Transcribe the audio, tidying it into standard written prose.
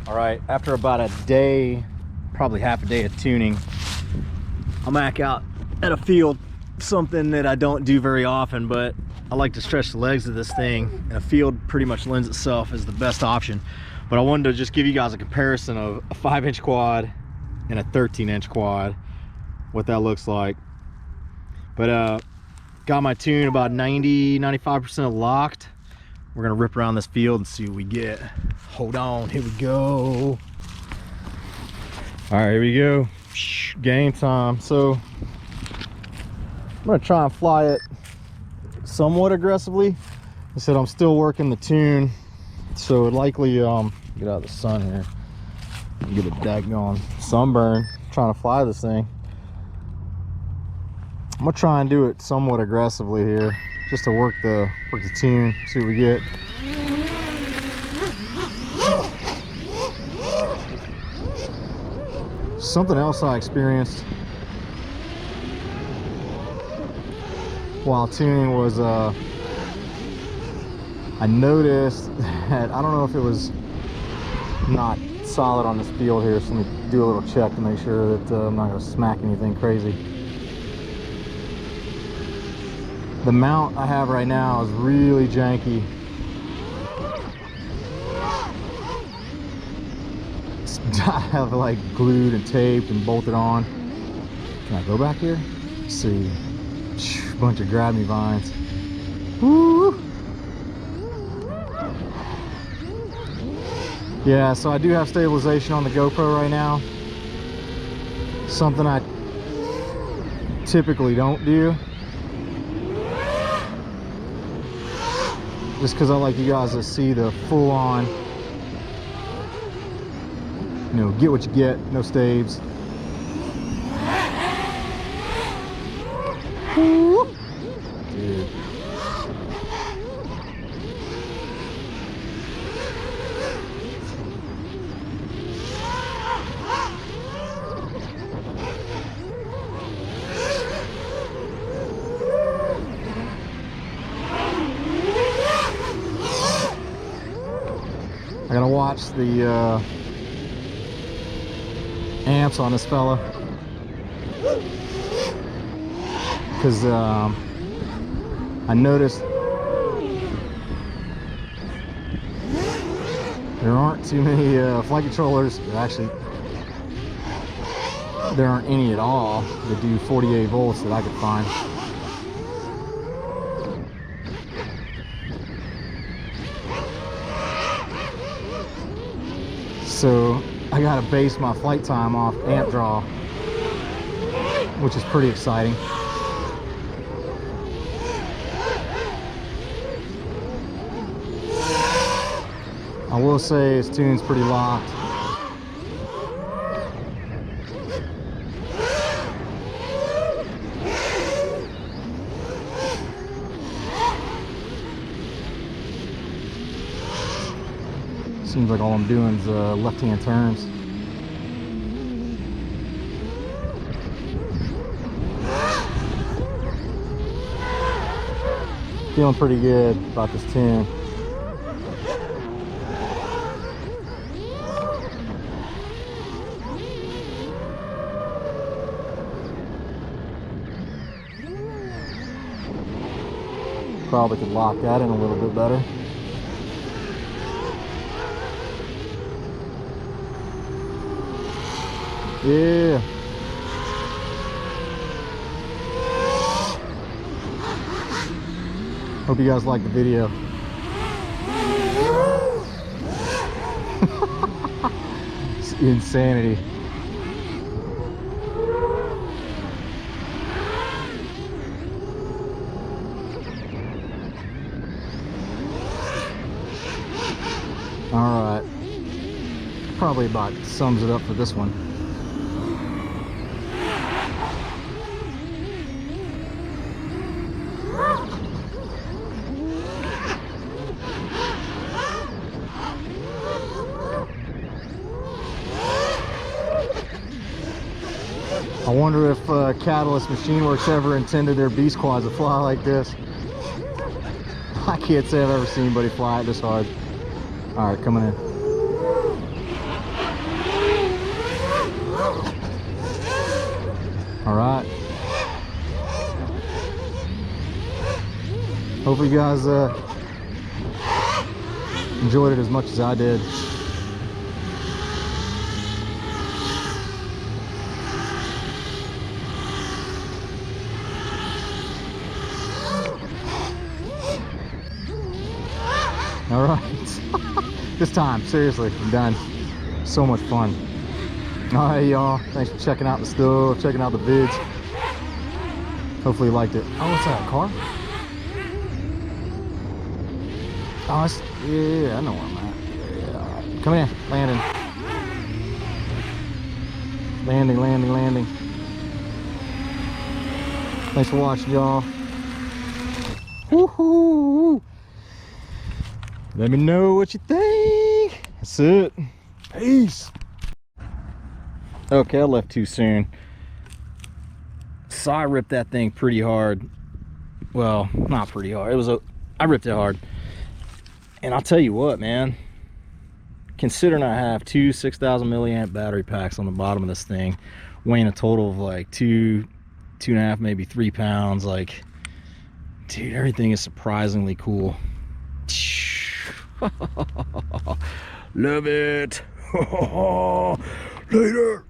All right, after about a day, probably half a day of tuning, I'm back out at a field, something that I don't do very often, but I like to stretch the legs of this thing, and a field pretty much lends itself as the best option. But I wanted to just give you guys a comparison of a 5-inch quad and a 13-inch quad, what that looks like. But got my tune about 90-95% locked. We're gonna rip around this field and see what we get. Hold on, here we go. All right, here we go. Game time. So I'm gonna try and fly it somewhat aggressively. I said I'm still working the tune, so it likely get out of the sun here. Get a daggone sunburn trying to fly this thing. I'm gonna try and do it somewhat aggressively here, just to work the tune, see what we get. Something else I experienced while tuning was I noticed that, I don't know if it was not solid on this field here, so let me do a little check to make sure that I'm not going to smack anything crazy. The mount I have right now is really janky. I have it like glued and taped and bolted on. Can I go back here? Let's see. Bunch of grab me vines. Woo! Yeah, so I do have stabilization on the GoPro right now. Something I typically don't do, just because I like you guys to see the full-on, you know, get what you get, no staves. Dude. I gotta watch the amps on this fella, because I noticed there aren't too many flight controllers. Actually, there aren't any at all that do 48 volts that I could find. So I gotta base my flight time off amp draw, which is pretty exciting. I will say his tune's pretty locked. Seems like all I'm doing is left-hand turns. Feeling pretty good about this tune. Probably could lock that in a little bit better. Yeah. Hope you guys like the video. It's insanity. All right. Probably about sums it up for this one. I wonder if Catalyst Machine Works ever intended their beast quads to fly like this. I can't say I've ever seen anybody fly it this hard. All right, coming in. All right. Hopefully you guys enjoyed it as much as I did. All right. This time, seriously, I'm done. So much fun. All right, y'all. Thanks for checking out the stuff, checking out the vids. Hopefully you liked it. Oh, what's that, a car? Oh, it's, yeah, I know where I'm at. Yeah. Come in, landing. Landing, landing, landing. Thanks for watching, y'all. Woohoo! Let me know what you think. That's it. Peace. Okay, I left too soon. So I ripped that thing pretty hard. Well, not pretty hard. I ripped it hard. And I'll tell you what, man. Considering I have two 6,000 milliamp battery packs on the bottom of this thing, weighing a total of like 2.5, maybe 3 pounds. Like, dude, everything is surprisingly cool. Love it. Later.